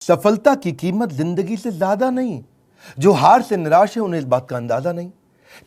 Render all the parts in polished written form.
सफलता की कीमत जिंदगी से ज्यादा नहीं। जो हार से निराश है उन्हें इस बात का अंदाजा नहीं।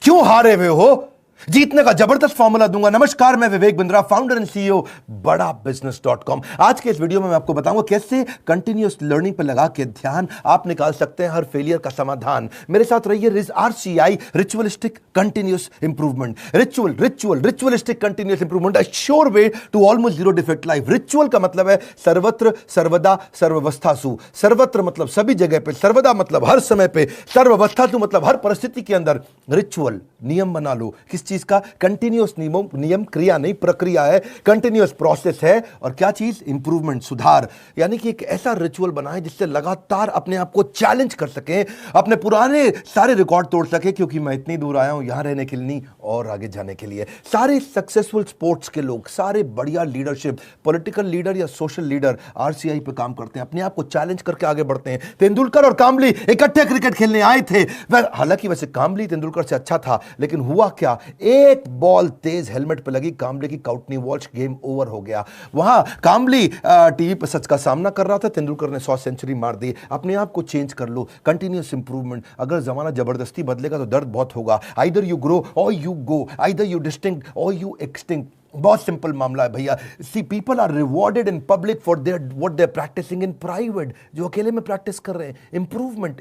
क्यों हारे हुए हो? जीतने का जबरदस्त फॉर्मूला दूंगा। नमस्कार, मैं Vivek Bindra, founder and CEO बड़ा बिजनेस.com। आज के इस वीडियो में मैं आपको बताऊंगा कैसे कंटिन्यूअस लर्निंग पर लगा के ध्यान आप निकाल सकते हैं हर फेलियर का समाधान। मेरे साथ रहिए। RCI, ritualistic continuous improvement. Ritualistic continuous improvement, a sure way to almost zero defect life. Ritual का मतलब है सर्वत्र, सर्वदा, सर्वावस्थासु। सर्वत्र मतलब सभी जगह पे, सर्वदा मतलब हर समय पे, सर्वावस्थासु मतलब हर परिस्थिति के अंदर। रिचुअल नियम बना लो। किस चीज का? कंटिन्यूअस नियम, क्रिया नहीं प्रक्रिया है, कंटिन्यूअस प्रोसेस है। और क्या चीज? इंप्रूवमेंट, सुधार। यानी कि एक ऐसा रिचुअल बनाएं जिससे लगातार अपने आप को चैलेंज कर सकें, अपने पुराने सारे रिकॉर्ड तोड़ सके। क्योंकि मैं इतनी दूर आया हूं यहां रहने के लिए नहीं, और आगे जाने के लिए। सारे सक्सेसफुल स्पोर्ट्स के लोग, सारे बढ़िया लीडरशिप, पॉलिटिकल लीडर या सोशल लीडर RCI पे काम करते हैं, अपने आप को चैलेंज करके आगे बढ़ते हैं। तेंदुलकर और कामली इकट्ठे क्रिकेट खेलने आए थे। हालांकि वैसे कामली तेंदुलकर से अच्छा था, लेकिन हुआ क्या? एक बॉल तेज हेलमेट पे लगी, कामले की काउट नहीं वॉच, गेम ओवर हो गया। वहां कामली टीवी पर सच का सामना कर रहा था, तेंदुलकर ने 100 सेंचुरी मार दी। अपने आप को चेंज कर लो, कंटिन्यूअस इंप्रूवमेंट। अगर जमाना जबरदस्ती बदलेगा तो दर्द बहुत होगा। Either you grow or you go, either you distinct or you extinct. बहुत सिंपल मामला है भैया। See people are rewarded in public for their what they are practising in private. जो अकेले में प्रैक्टिस कर रहे हैं,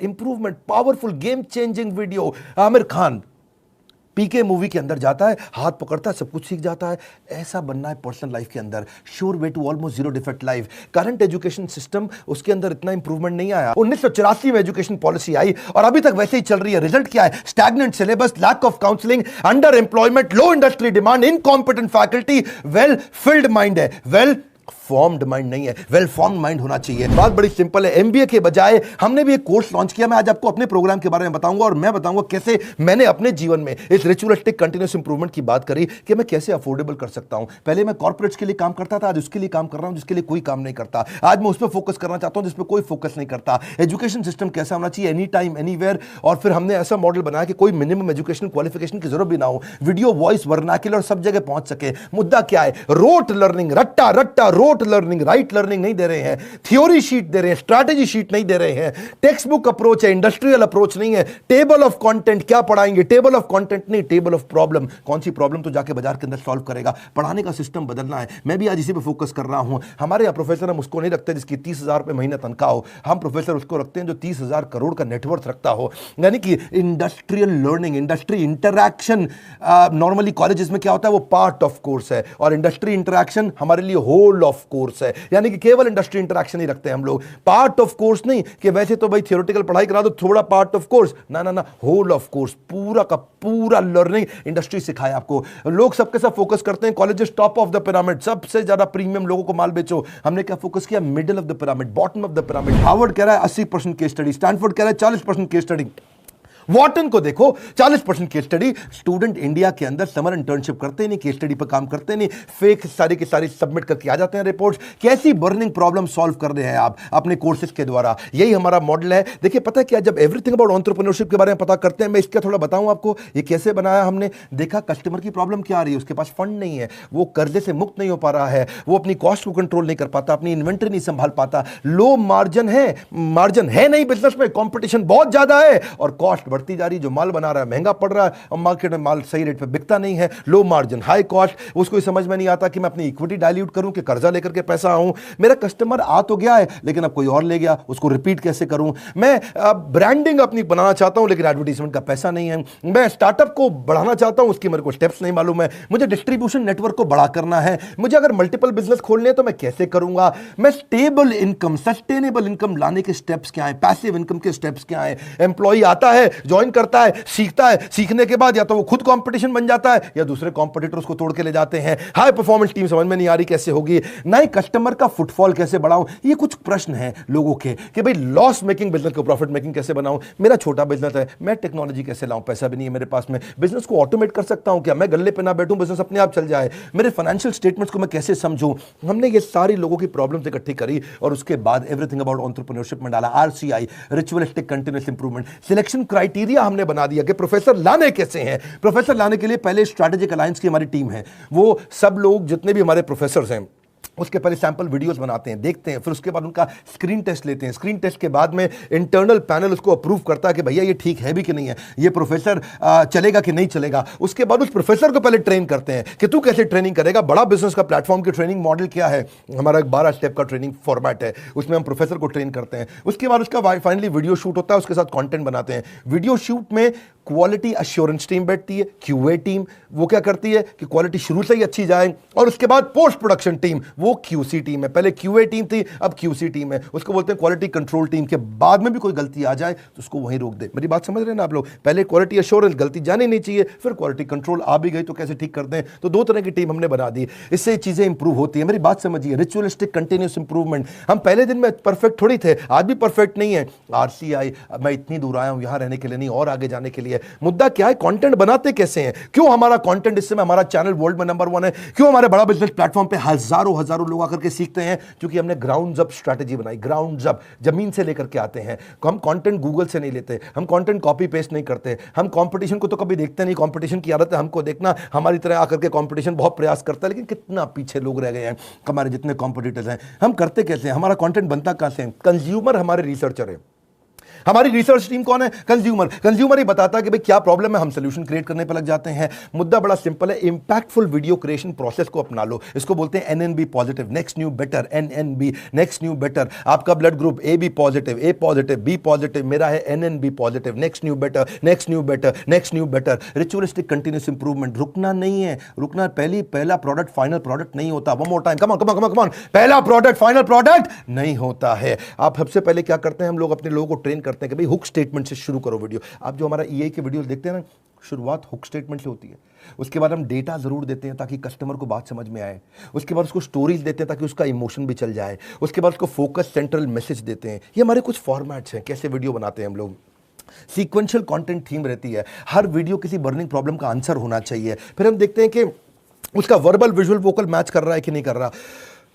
improvement, powerful game changing video. Aamir Khan PK movie के अंदर जाता है, हाथ पकड़ता है, सब कुछ सीख जाता है। ऐसा बनना है पर्सनल लाइफ के अंदर। Sure way to almost zero defect life. Current education system, उसके अंदर इतना इंप्रूवमेंट नहीं आया। 1984 में एजुकेशन पॉलिसी आई और अभी तक वैसे ही चल रही है। रिजल्ट क्या है? Stagnant syllabus, lack of counselling, under employment, low industry demand, incompetent faculty. Well filled mind है, वेल फॉर्म्ड माइंड नहीं है। वेल फॉर्म्ड माइंड होना चाहिए। बात बड़ी सिंपल है। MBA के बजाय हमने भी एक कोर्स लॉन्च किया। मैं आज आपको अपने प्रोग्राम के बारे में बताऊंगा और मैं बताऊंगा कैसे मैंने अपने जीवन में इस रिचुअलिस्टिक कंटिन्यूअस इंप्रूवमेंट की बात करी कि मैं कैसे अफोर्डेबल कर सकता हूं। पहले मैं कॉर्पोरेट्स के लिए काम करता था, आज उसके लिए काम कर रहा हूं जिसके लिए कोई काम नहीं करता। आज मैं उस पर फोकस करना चाहता हूं जिस पर कोई फोकस नहीं करता। एजुकेशन सिस्टम कैसा होना चाहिए? Any time anywhere. और फिर हमने ऐसा मॉडल बनाया कि कोई मिनिमम एजुकेशन क्वालिफिकेशन की जरूरत भी ना हो। वीडियो, वॉइस, वर्नाक्युलर सब जगह पहुंच सके। मुद्दा क्या है? रोट लर्निंग, रट्टा रोट लर्निंग, राइट लर्निंग नहीं दे रहे हैं। थ्योरी शीट दे रहे हैं, स्ट्रैटेजी शीट नहीं दे रहे हैं। टेक्स्ट बुक अप्रोच है, इंडस्ट्रियल अप्रोच नहीं है। टेबल ऑफ कंटेंट क्या पढ़ाएंगे? टेबल ऑफ कंटेंट नहीं, टेबल ऑफ प्रॉब्लम। कौन सी प्रॉब्लम तो जाके बाजार के अंदर सॉल्व करेगा। पढ़ाने का सिस्टम बदलना है। मैं भी आज इसी पे फोकस कर रहा हूं। हमारे यहाँ प्रोफेसर हम उसको नहीं रखते जिसकी 30,000 रुपए महीने तनख्वाह हो। हम प्रोफेसर उसको रखते हैं जो 30,000 करोड़ का नेटवर्थ रखता हो। यानी कि industrial learning, industry interaction. Normally colleges में क्या होता है? वो पार्ट ऑफ कोर्स है, और इंडस्ट्री इंटरैक्शन हमारे लिए होल ऑफ कोर्स है। यानी कि केवल इंडस्ट्री इंटरैक्शन ही रखते हैं हम लोग। पार्ट ऑफ कोर्स नहीं कि वैसे तो भाई थियोरेटिकल पढ़ाई करा दो, थोड़ा पार्ट ऑफ कोर्स। ना, होल ऑफ कोर्स, पूरा का पूरा लर्निंग इंडस्ट्री सिखाए आपको। लोग सबके सब फोकस करते हैं colleges top of the pyramid, सबसे ज्यादा प्रीमियम लोगों को माल बेचो। हमने क्या फोकस किया? Middle of the pyramid, bottom of the pyramid. Harvard कह रहा है 80% केस स्टडी, स्टैनफोर्ड कह रहा है 40% केस स्टडी। वॉटन को देखो 40% केस स्टडी। स्टूडेंट इंडिया के अंदर समर इंटर्नशिप करते नहीं, केस स्टडी पर काम करते नहीं, फेक सारी की सारी सबमिट करके आ जाते हैं रिपोर्ट्स। कैसी बर्निंग प्रॉब्लम सॉल्व कर रहे हैं आप अपने कोर्सेज के द्वारा? यही हमारा मॉडल है। देखिए पता है क्या, जब एवरीथिंग अबाउट एंटरप्रेन्योरशिप के बारे में पता करते हैं, मैं इसका थोड़ा बताऊं आपको ये कैसे बनाया हमने। देखा कस्टमर की प्रॉब्लम क्या आ रही है, उसके पास फंड नहीं है, वो कर्जे से मुक्त नहीं हो पा रहा है, वो अपनी कॉस्ट को कंट्रोल नहीं कर पाता, अपनी इन्वेंटरी नहीं संभाल पाता, लो मार्जिन है नहीं बिजनेस में, कॉम्पिटिशन बहुत ज्यादा है और कॉस्ट बढ़ती जा रही है। जो माल बना रहा है महंगा पड़ रहा है और मार्केट में माल सही रेट पे बिकता नहीं है। Low margin, high cost. उसको समझ में नहीं आता कि मैं अपनी इक्विटी डाइल्यूट करूं कि कर्जा लेकर के पैसा आऊं। मेरा कस्टमर आ तो गया है लेकिन अब कोई और ले गया, उसको रिपीट कैसे करूं। मैं ब्रांडिंग अपनी बनाना चाहता हूं लेकिन एडवर्टाइजमेंट का पैसा नहीं है। मैं स्टार्टअप को बढ़ाना चाहता हूं, उसकी मेरे को स्टेप्स नहीं मालूम है। मुझे डिस्ट्रीब्यूशन नेटवर्क को बड़ा करना है। मुझे अगर मल्टीपल बिजनेस खोलने हैं तो मैं कैसे करूंगा। मैं स्टेबल इनकम, सस्टेनेबल इनकम लाने के स्टेप्स क्या है, पैसिव इनकम के स्टेप्स क्या है। एम्प्लॉय आता है, ज्वाइन करता है, सीखता है, सीखने के बाद या तो वो खुद कंपटीशन बन जाता है या दूसरे कंपटीटर उसको तोड़ के ले जाते हैं। हाई परफॉर्मेंस टीम समझ में नहीं आ रही कैसे होगी। नए कस्टमर का फुटफॉल कैसे बढ़ाऊं, ये कुछ प्रश्न हैं लोगों के कि भाई लॉस मेकिंग बिजनेस को प्रॉफिट मेकिंग कैसे बनाऊं। मेरा छोटा बिजनेस है, मैं टेक्नोलॉजी कैसे लाऊं, पैसा भी नहीं है मेरे पास में। बिजनेस को ऑटोमेट कर सकता हूं क्या, मैं गल्ले पे ना बैठूं, बिजनेस अपने आप चल जाए। मेरे फाइनेंशियल स्टेटमेंट्स को मैं कैसे समझूं। हमने ये सारी लोगों की प्रॉब्लम्स इकट्ठी करी और उसके बाद एवरीथिंग अबाउट एंटरप्रेन्योरशिप में डाला। RCI, ritualistic continuous improvement. Selection criteria हमने बना दिया कि प्रोफेसर लाने कैसे हैं। प्रोफेसर लाने के लिए पहले स्ट्रैटेजिक अलायंस की हमारी टीम है। वो सब लोग जितने भी हमारे प्रोफेसर हैं उसके पहले सैंपल वीडियोस बनाते हैं, देखते हैं, फिर उसके बाद उनका स्क्रीन टेस्ट लेते हैं। स्क्रीन टेस्ट के बाद में इंटरनल पैनल उसको अप्रूव करता है कि भैया ये ठीक है भी कि नहीं है, ये प्रोफेसर चलेगा कि नहीं चलेगा। उसके बाद उस प्रोफेसर को पहले ट्रेन करते हैं कि तू कैसे ट्रेनिंग करेगा। बड़ा बिजनेस का प्लेटफॉर्म की ट्रेनिंग मॉडल क्या है, हमारा एक 12 स्टेप का ट्रेनिंग फॉर्मेट है, उसमें हम प्रोफेसर को ट्रेन करते हैं। उसके बाद उसका फाइनली वीडियो शूट होता है, उसके साथ कंटेंट बनाते हैं। वीडियो शूट में क्वालिटी अश्योरेंस टीम बैठती है, क्यूए टीम, वो क्या करती है कि क्वालिटी शुरू से ही अच्छी जाए। और उसके बाद पोस्ट प्रोडक्शन टीम, वो क्यूसी टीम है। पहले क्यूए टीम थी, अब क्यूसी टीम है। उसको बोलते हैं क्वालिटी कंट्रोल टीम। के बाद में भी कोई गलती आ जाए तो उसको वहीं रोक दे। मेरी बात समझ रहे हैं ना आप लोग? पहले क्वालिटी अश्योरेंस, गलती जानी नहीं चाहिए, फिर क्वालिटी कंट्रोल आ भी गई तो कैसे ठीक करते हैं। तो दो तरह की टीम हमने बना दी, इससे चीजें इंप्रूव होती है। मेरी बात समझिए, रिचुअलिस्टिक कंटिन्यूस इंप्रूवमेंट। हम पहले दिन में परफेक्ट थोड़ी थे, आज भी परफेक्ट नहीं है। आरसीआई, मैं इतनी दूर आया हूं यहां रहने के लिए नहीं, और आगे जाने के लिए। मुद्दा क्या है, कंटेंट बनाते कैसे हैं। क्यों हमारा कंटेंट, इस समय हमारा चैनल वर्ल्ड में नंबर 1 है। क्यों हमारे बड़ा बिजनेस प्लेटफॉर्म पे हजारों लोग आकर के सीखते हैं, क्योंकि हमने ग्राउंड अप स्ट्रेटजी बनाई। ग्राउंड अप, जमीन से लेकर के आते हैं। हम कंटेंट गूगल से नहीं लेते, हम कंटेंट कॉपी पेस्ट नहीं करते, हम कंपटीशन को तो कभी देखते नहीं। कंपटीशन की आदत है हमको देखना, हमारी तरह आकर के कंपटीशन बहुत प्रयास करता है, लेकिन कितना पीछे लोग रह गए हैं हमारे जितने कॉम्पिटिटर्स हैं। हम करते कैसे हैं, हमारा कंटेंट बनता कैसे है। कंज्यूमर हमारे रिसर्चर है। हमारी रिसर्च टीम कौन है? कंज्यूमर। कंज्यूमर ही बताता है कि भाई क्या प्रॉब्लम है, हम सोल्यूशन क्रिएट करने पर लग जाते हैं। मुद्दा बड़ा सिंपल है, इंपैक्टफुल वीडियो क्रिएशन प्रोसेस को अपना लो। इसको बोलते हैं NNB positive, next new better. NNB, next new better. आपका blood group A B positive, A positive, B positive, मेरा है NNB positive. Next new better, next new better, next new better. Ritualistic continuous improvement. रुकना नहीं है, रुकना। पहला product final product नहीं होता। One more time, come on come on come on. पहला प्रोडक्ट फाइनल प्रोडक्ट नहीं होता है। आप सबसे पहले क्या करते हैं, हम लोग अपने लोगों को ट्रेन करते हैं कि भाई हुक स्टेटमेंट से शुरू करो वीडियो। आप जो हमारा ईए के वीडियो देखते हैं ना, शुरुआत हुक स्टेटमेंट से होती है। उसके बाद हम डेटा जरूर देते हैं ताकि कस्टमर को बात समझ में आए। उसके बाद उसको स्टोरीज देते हैं ताकि उसका इमोशन भी चल जाए। उसके बाद उसको फोकस सेंट्रल मैसेज देते हैं। ये हमारे कुछ फॉर्मेट्स हैं कैसे वीडियो बनाते हैं हम लोग। सीक्वेंशियल कंटेंट थीम रहती है, हर वीडियो किसी बर्निंग प्रॉब्लम का आंसर होना चाहिए। फिर हम देखते हैं कि उसका वर्बल विजुअल वोकल मैच कर रहा है कि नहीं कर रहा,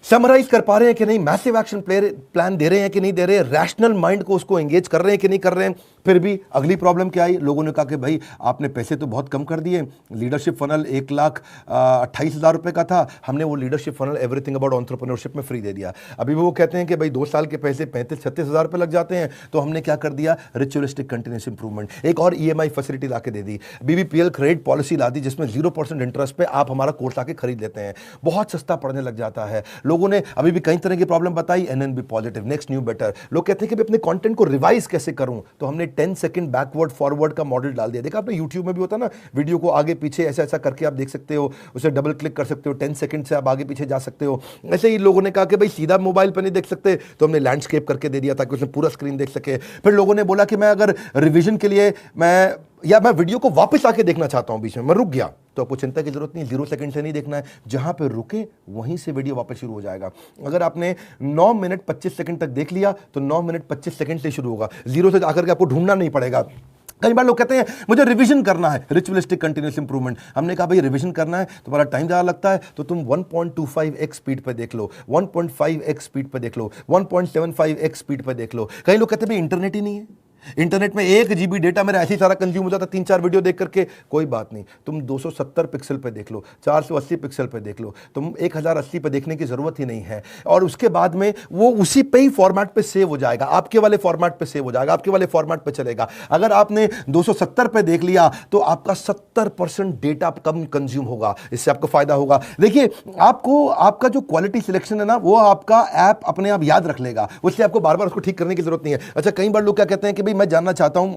समराइज कर पा रहे हैं कि नहीं, मैसिव एक्शन प्लान दे रहे हैं कि नहीं दे रहे, रैशनल माइंड को उसको एंगेज कर रहे हैं कि नहीं कर रहे हैं। फिर भी अगली प्रॉब्लम क्या आई, लोगों ने कहा कि भाई आपने पैसे तो बहुत कम कर दिए। लीडरशिप फनल 1,28,000 रुपए का था, हमने वो leadership funnel everything about entrepreneurship में फ्री दे दिया। अभी वो कहते हैं कि भाई 2 साल के पैसे 35-36 हज़ार रुपए लग जाते हैं। तो हमने क्या कर दिया, रिचुअलिस्टिक कंटिन्यूस इंप्रूवमेंट। एक और ईएमआई फैसिलिटी ला के दे दी, बीबीपीएल क्रेडिट पॉलिसी ला दी, जिसमें 0% इंटरेस्ट पे आप हमारा कोर्स आके खरीद लेते हैं। बहुत सस्ता पड़ने लग जाता है। लोगों ने अभी भी कई तरह की प्रॉब्लम बताई, NNB positive, next new better. लोग कहते हैं कि अपने कंटेंट को रिवाइज कैसे करूं, तो हमने 10 सेकंड बैकवर्ड फॉरवर्ड का मॉडल डाल दिया। देखा आपने यूट्यूब में भी होता है ना, वीडियो को आगे पीछे ऐसा ऐसा करके आप देख सकते हो, उसे डबल क्लिक कर सकते हो, 10 सेकंड से आप आगे पीछे जा सकते हो। ऐसे ही लोगों ने कहा कि भाई सीधा मोबाइल पर नहीं देख सकते, तो हमने लैंडस्केप करके दे दिया ताकि उसमें पूरा स्क्रीन देख सके। फिर लोगों ने बोला कि मैं अगर रिवीजन के लिए मैं वीडियो को वापस आके देखना चाहता हूं, बीच में मैं रुक गया, तो आपको चिंता की जरूरत नहीं, 0 सेकंड से नहीं देखना है, जहां पे रुके वहीं से वीडियो वापस शुरू हो जाएगा। अगर आपने 9 मिनट 25 सेकंड तक देख लिया तो 9 मिनट 25 सेकंड से शुरू होगा, 0 से आकर के आपको ढूंढना नहीं पड़ेगा। कई बार लोग कहते हैं मुझे रिवीजन करना है, रिचुअलिस्टिक कंटिन्यूस इंप्रूवमेंट। हमने कहा भाई रिवीजन करना है, तुम्हारा टाइम ज़्यादा लगता है तो तुम 1.25x स्पीड पे देख लो, 1.5x स्पीड पे देख लो, 1.75x स्पीड पे देख लो। कई लोग कहते हैं भाई इंटरनेट ही नहीं है, इंटरनेट में 1 GB डेटा मेरा ऐसे ही सारा कंज्यूम हो जाता 3-4 वीडियो देख करके। कोई बात नहीं, तुम 270 पिक्सल पे देख लो, 480 पिक्सल पे देख लो, तुम 1080 पे देखने की जरूरत ही नहीं है। और उसके बाद में वो उसी पे ही फॉर्मेट पे सेव हो जाएगा, आपके वाले फॉर्मेट पे सेव हो जाएगा, आपके वाले फॉर्मेट पे चलेगा। अगर आपने 270 पे देख लिया तो आपका 70% डेटा कम कंज्यूम होगा, इससे आपको फायदा होगा। देखिए आपको आपका जो क्वालिटी सिलेक्शन है ना, वो आपका ऐप अपने आप याद रख लेगा, उससे आपको बार बार उसको ठीक करने की जरूरत नहीं है। अच्छा, कई बार लोग क्या कहते हैं कि मैं जानना चाहता हूं,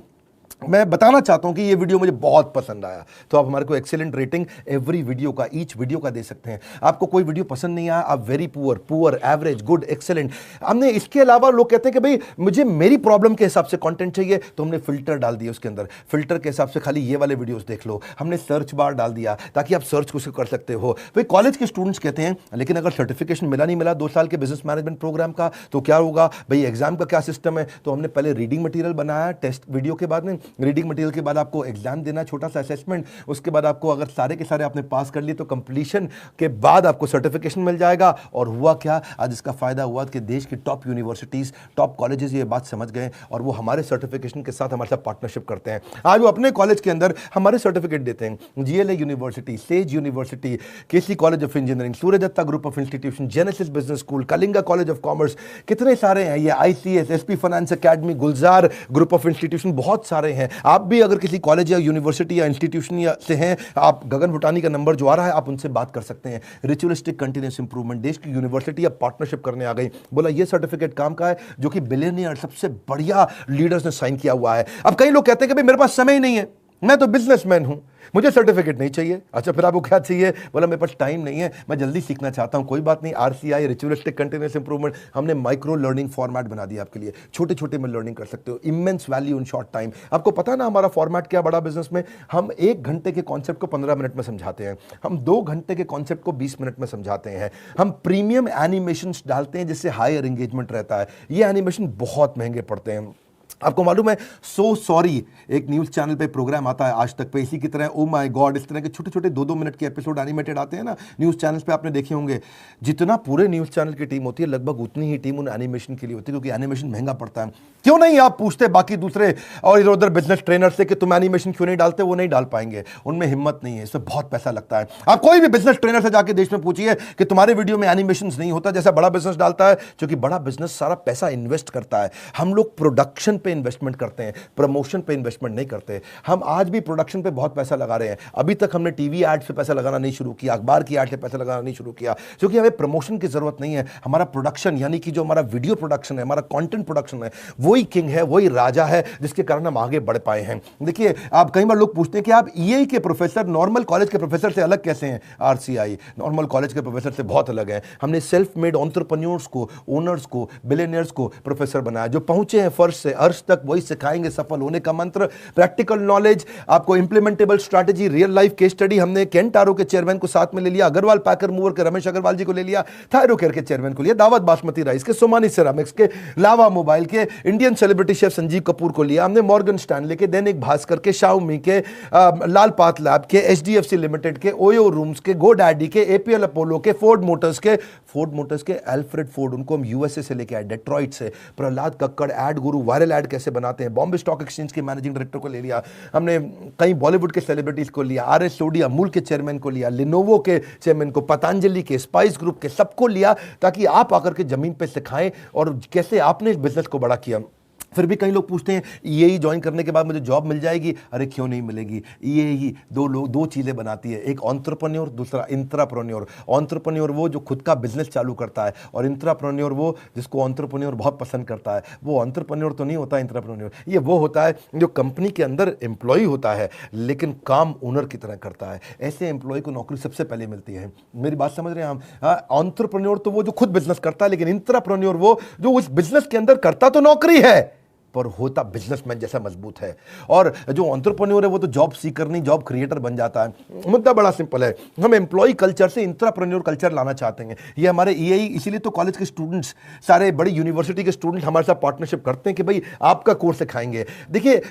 मैं बताना चाहता हूं कि ये वीडियो मुझे बहुत पसंद आया, तो आप हमारे को एक्सीलेंट रेटिंग एवरी वीडियो का, ईच वीडियो का दे सकते हैं। आपको कोई वीडियो पसंद नहीं आया, आप very poor, average, good, excellent. हमने इसके अलावा लोग कहते हैं कि भाई मुझे मेरी प्रॉब्लम के हिसाब से कंटेंट चाहिए, तो हमने फिल्टर डाल दिया उसके अंदर, फिल्टर के हिसाब से खाली ये वाले वीडियोस देख लो। हमने सर्च बार डाल दिया ताकि आप सर्च को कर सकते हो। भाई कॉलेज के स्टूडेंट्स कहते हैं लेकिन अगर सर्टिफिकेशन मिला नहीं मिला 2 साल के बिजनेस मैनेजमेंट प्रोग्राम का, तो क्या होगा भाई, एग्जाम का क्या सिस्टम है। तो हमने पहले रीडिंग मटेरियल बनाया टेस्ट वीडियो के बाद में, रीडिंग मटेरियल के बाद आपको एग्जाम देना, छोटा सा असेसमेंट, उसके बाद आपको अगर सारे के सारे आपने पास कर लिए तो कंप्लीशन के बाद आपको सर्टिफिकेशन मिल जाएगा। और हुआ क्या, आज इसका फायदा हुआ कि देश की टॉप यूनिवर्सिटीज, टॉप कॉलेजेस ये बात समझ गए और वो हमारे सर्टिफिकेशन के साथ हमारे साथ पार्टनरशिप करते हैं। आज वो अपने कॉलेज के अंदर हमारे सर्टिफिकेट देते हैं। GLA university, Sage university, KC college of engineering, Surya Datta group of institution, Genesis business school, Kalinga college of commerce, कितने सारे हैं ये, ICS, SP finance academy, Gulzar group of institution, बहुत सारे हैं। आप भी अगर किसी कॉलेज या यूनिवर्सिटी या इंस्टीट्यूशन से हैं, आप गगन भुटानी का नंबर जो आ रहा है आप उनसे बात कर सकते हैं। रिचुअलिस्टिक कंटिन्यूस इंप्रूवमेंट, देश की यूनिवर्सिटी अब पार्टनरशिप करने आ गई, बोला ये सर्टिफिकेट काम का है जो कि बिलियनियर सबसे बढ़िया लीडर्स ने साइन किया हुआ है। अब कई लोग कहते हैं कि भाई मेरे पास समय ही नहीं है, मैं तो बिजनेसमैन हूं, मुझे सर्टिफिकेट नहीं चाहिए। अच्छा फिर आपको क्या चाहिए, बोला मेरे पास टाइम नहीं है, मैं जल्दी सीखना चाहता हूं। कोई बात नहीं, आरसीआई, रिचुअलिस्टिक कंटिन्यूअस इंप्रूवमेंट, हमने माइक्रो लर्निंग फॉर्मेट बना दिया आपके लिए, छोटे छोटे में लर्निंग कर सकते हो, immense value in short time. आपको पता है ना हमारा फॉर्मेट क्या, बड़ा बिजनेस में हम 1 घंटे के कॉन्सेप्ट को 15 मिनट में समझाते हैं, हम 2 घंटे के कॉन्सेप्ट को 20 मिनट में समझाते हैं, हम प्रीमियम एनिमेशन डालते हैं जिससे हायर एंगेजमेंट रहता है। ये एनिमेशन बहुत महंगे पड़ते हैं। आपको मालूम है, सो सॉरी एक न्यूज चैनल पे प्रोग्राम आता है आज तक पे, इसी की तरह ओ माय गॉड, इस तरह के छोटे छोटे 2-2 मिनट के एपिसोड एनिमेटेड आते हैं ना न्यूज चैनल्स पे, आपने देखे होंगे। जितना पूरे न्यूज चैनल की टीम होती है लगभग उतनी ही टीम उन एनिमेशन के लिए होती है, क्योंकि एनिमेशन महंगा पड़ता है। क्यों नहीं आप पूछते बाकी दूसरे और इधर उधर बिजनेस ट्रेनर से कि तुम एनिमेशन क्यों नहीं डालते, वो नहीं डाल पाएंगे, उनमें हिम्मत नहीं है, इसमें बहुत पैसा लगता है। आप कोई भी बिजनेस ट्रेनर से जाके देश में पूछिए कि तुम्हारे वीडियो में एनिमेशन नहीं होता जैसा बड़ा बिजनेस डालता है, क्योंकि बड़ा बिजनेस सारा पैसा इन्वेस्ट करता है। हम लोग प्रोडक्शन पे इन्वेस्टमेंट करते हैं, प्रमोशन पे इन्वेस्टमेंट नहीं करते। हम आज भी प्रोडक्शन पे बहुत पैसा लगा रहे हैं, अभी तक हमने टीवी एड से पैसा लगाना नहीं शुरू किया, अखबार की एड से पैसा लगाना नहीं शुरू किया, क्योंकि हमें प्रमोशन की जरूरत नहीं है। हमारा प्रोडक्शन यानी कि जो हमारा वीडियो प्रोडक्शन है, हमारा कंटेंट प्रोडक्शन है, वही किंग है, वही राजा है, जिसके कारण हम आगे बढ़ पाए हैं। देखिए, आप कई बार लोग पूछते हैं कि आप ईए के प्रोफेसर नॉर्मल कॉलेज के प्रोफेसर से अलग कैसे हैं। आरसीआई नॉर्मल कॉलेज के प्रोफेसर से बहुत अलग है। हमने सेल्फ मेड एंटरप्रेन्योर्स को, ओनर्स को, बिलियनियर्स को प्रोफेसर बनाया, जो पहुंचे हैं फर्श से अर्श तक, वही सिखाएंगे सफल होने का मंत्र। प्रैक्टिकल नॉलेज, आपको implementable strategy, real life case study. हमने केंटारो के चेयरमैन को साथ में ले लिया, अग्रवाल पैकर मूवर के रमेश अग्रवाल जी को ले लिया, थायरोकेयर के चेयरमैन को लिया, दावत बासमती राइस के, सोमानी सिरामिक्स के, लावा मोबाइल के, Indian celebrity chef Sanjeev Kapoor को लिया हमने, मॉर्गन स्टैनले के, दैनिक भास्कर के, शाओमी के, लाल पाथ लैब के, एचडीएफसी लिमिटेड के, ओयो रूम्स के, गो डैडी के, एपीएल अपोलो के, फोर्ड मोटर्स के, एल्फ्रेड फोर्ड, उनको हम यूएसए से लेके आए, डेट्रॉइट से। प्रहलाद कक्कड़, एड गुरु, वायरल एड कैसे बनाते हैं, बॉम्बे स्टॉक एक्सचेंज के मैनेजिंग डायरेक्टर को ले लिया हमने, कई बॉलीवुड के सेलिब्रिटीज को लिया, आरएस सोडी अमूल के चेयरमैन को लिया, लिनोवो के चेयरमैन को, पतंजलि के, स्पाइस ग्रुप के, सबको लिया, ताकि आप आकर के जमीन पे सिखाएं और कैसे आपने इस बिजनेस को बड़ा किया। फिर भी कई लोग पूछते हैं ईएई ज्वाइन करने के बाद मुझे जॉब मिल जाएगी। अरे क्यों नहीं मिलेगी। ईएई दो चीज़ें बनाती है, एक एंटरप्रेन्योर, दूसरा इंट्राप्रेन्योर। एंटरप्रेन्योर वो जो खुद का बिजनेस चालू करता है, और इंट्राप्रेन्योर वो जिसको एंटरप्रेन्योर बहुत पसंद करता है। वो एंटरप्रेन्योर तो नहीं होता इंट्राप्रेन्योर, ये वो होता है जो कंपनी के अंदर एम्प्लॉय होता है लेकिन काम ओनर की तरह करता है। ऐसे एम्प्लॉय को नौकरी सबसे पहले मिलती है। मेरी बात समझ रहे हैं हम। एंटरप्रेन्योर तो वो जो खुद बिजनेस करता है, लेकिन इंट्राप्रेन्योर वो जो उस बिजनेस के अंदर करता तो नौकरी है पर होता बिजनेसमैन जैसा मजबूत है। और जो एंटरप्रेन्योर है वो तो जॉब सीकर नहीं, जॉब क्रिएटर बन जाता है। मुद्दा बड़ा सिंपल है, हम एम्प्लॉय कल्चर से इंट्राप्रेन्योर कल्चर लाना चाहते हैं। ये हमारे ईएई, इसीलिए तो कॉलेज के स्टूडेंट्स, सारे बड़ी यूनिवर्सिटी के स्टूडेंट हमारे साथ पार्टनरशिप करते हैं कि भाई आपका कोर्स सिखाएंगे। देखिए,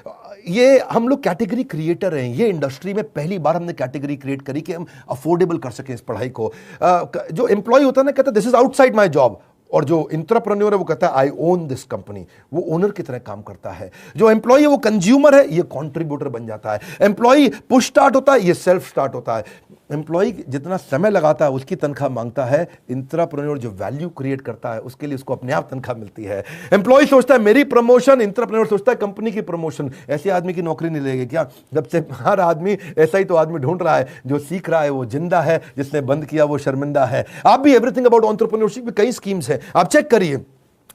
ये हम लोग कैटेगरी क्रिएटर हैं। ये इंडस्ट्री में पहली बार हमने कैटेगरी क्रिएट करी कि हम अफोर्डेबल कर सकें इस पढ़ाई को। जो एम्प्लॉय होता है ना, कहता है this is outside my job, और जो इंट्राप्रेन्योर है वो कहता है आई ओन दिस कंपनी, वो ओनर की तरह काम करता है। जो एम्प्लॉय है वो कंज्यूमर है, ये कंट्रीब्यूटर बन जाता है। एम्प्लॉय पुश स्टार्ट होता है, ये सेल्फ स्टार्ट होता है। एम्प्लॉय जितना समय लगाता है उसकी तनख्वाह मांगता है। इंट्राप्रेन्योर जो वैल्यू क्रिएट करता है उसके लिए उसको अपने आप तनख्वाह मिलती है। एम्प्लॉय सोचता है मेरी प्रमोशन, इंट्राप्रेन्योर सोचता है कंपनी की प्रमोशन। ऐसे आदमी की नौकरी नहीं लगेगी क्या? जब से हर आदमी ऐसा ही तो आदमी ढूंढ रहा है, जो सीख रहा है वो जिंदा है, जिसने बंद किया वो शर्मिंदा है। आप भी एवरीथिंग अबाउट एंटरप्रेन्योरशिप में कई स्कीम्स हैं, आप चेक करिए।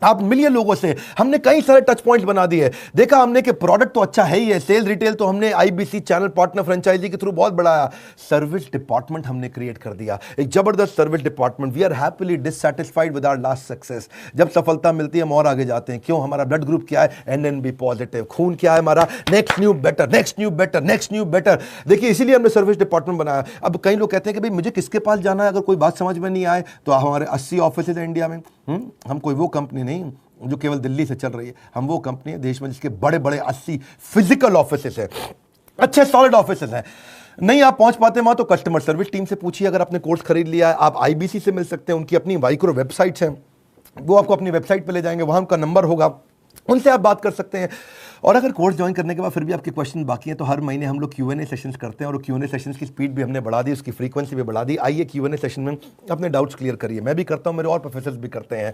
आप मिलिए लोगों से, हमने कई सारे टच पॉइंट्स बना दिए। देखा हमने कि प्रोडक्ट तो अच्छा है ही है, सेल रिटेल तो हमने आईबीसी चैनल पार्टनर फ्रेंचाइजी के थ्रू बहुत बढ़ाया। सर्विस डिपार्टमेंट हमने क्रिएट कर दिया, एक जबरदस्त service department. We are happily dissatisfied with our last success. जब सफलता मिलती है हम और आगे जाते हैं। क्यों? हमारा ब्लड ग्रुप क्या है? NNB positive. खून क्या है हमारा? Next new better, next new better, next new better. देखिए, इसीलिए हमने सर्विस डिपार्टमेंट बनाया। अब कई लोग कहते हैं कि भाई मुझे किसके पास जाना है अगर कोई बात समझ में नहीं आए, तो हमारे 80 ऑफिस है इंडिया में। हम कोई वो कंपनी नहीं जो केवल दिल्ली से चल रही है। हम वो कंपनी है देश में जिसके बड़े बड़े 80 फिजिकल ऑफिसेस हैं, अच्छे सॉलिड ऑफिसेस हैं। नहीं आप पहुंच पाते वहां तो कस्टमर सर्विस टीम से पूछिए। अगर आपने कोर्स खरीद लिया है, आप आईबीसी से मिल सकते हैं, उनकी अपनी माइक्रो वेबसाइट्स हैं, वो आपको अपनी वेबसाइट पे ले जाएंगे, वहां उनका नंबर होगा, उनसे आप बात कर सकते हैं। और अगर कोर्स ज्वाइन करने के बाद फिर भी आपके क्वेश्चन बाकी हैं तो हर महीने हम लोग Q&A सेशंस करते हैं, और Q&A सेशंस की स्पीड भी हमने बढ़ा दी, उसकी फ्रीक्वेंसी भी बढ़ा दी। आइए Q&A सेशन में अपने डाउट्स क्लियर करिए। मैं भी करता हूं, मेरे और प्रोफेसर्स भी करते हैं।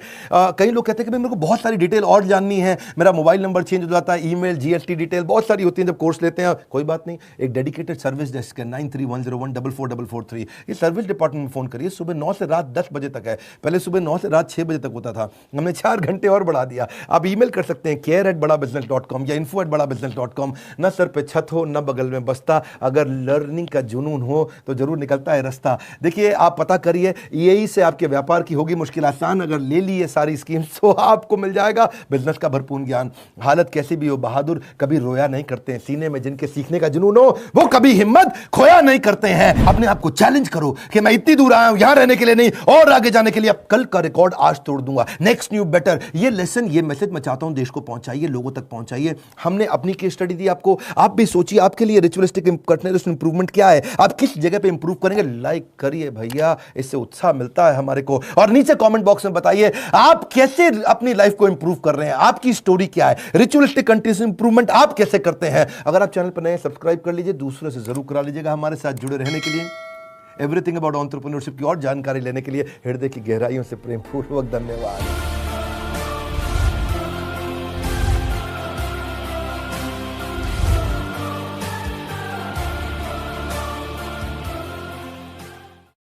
कई लोग कहते हैं कि भाई मेरे को बहुत सारी डिटेल और जाननी है, मेरा मोबाइल नंबर चेंज हो जाता है, ईमेल, GST डिटेल बहुत सारी होती है जब कोर्स लेते हैं। कोई बात नहीं, एक डेडिकेटेड सर्विस डेस्क है 9310144443, ये सर्विस डिपार्टमेंट में फोन करिए। सुबह 9 से रात 10 बजे तक है, पहले सुबह 9 से रात 6 बजे तक होता था, हमने 4 घंटे और बढ़ा दिया। आप ईमेल कर सकते हैं care@badabusiness.com या info@badabusiness.com। न सर पे छत हो न बगल में बस्ता, अगर लर्निंग का जुनून हो तो जरूर निकलता है रास्ता। देखिए आप पता करिए, यही से आपके व्यापार की होगी मुश्किल आसान। अगर ले ली ये सारी स्कीम्स तो आपको मिल जाएगा बिजनेस का भरपूर ज्ञान। हालत कैसी भी हो, बहादुर कभी रोया नहीं करते हैं, सीने में जिनके सीखने का जुनून हो वो कभी हिम्मत खोया नहीं करते हैं। अपने आप को चैलेंज करो कि मैं इतनी दूर आया हूं यहां रहने के लिए नहीं, और आगे जाने के लिए। अब कल का रिकॉर्ड आज तोड़ दूंगा, नेक्स्ट न्यू बेटर। ये लेसन, ये मैसेज मैं चाहता हूं देश को पहुंचाइए, लोगों तक पहुंचाइए। हमने अपनी केस स्टडी दी आपको, आप भी सोचिए आपके लिए रिचुअलिस्टिक कंटीन्यूअस इंप्रूवमेंट क्या है, आप किस जगह पे इंप्रूव करेंगे। लाइक करिए भैया, इससे उत्साह मिलता है हमारे को। और नीचे कमेंट बॉक्स में बताइए आप कैसे अपनी लाइफ को इंप्रूव कर रहे हैं, आपकी स्टोरी क्या है, रिचुअलिस्टिक कंटीन्यूअस इंप्रूवमेंट आप कैसे करते हैं। अगर आप चैनल पर नए, सब्सक्राइब कर लीजिए, दूसरों से जरूर करा लीजिएगा। हमारे साथ जुड़े रहने के लिए, एवरीथिंग अबाउट एंटरप्रेन्योरशिप की और जानकारी लेने के लिए हृदय की गहराइयों से प्रेम पूर्वक धन्यवाद।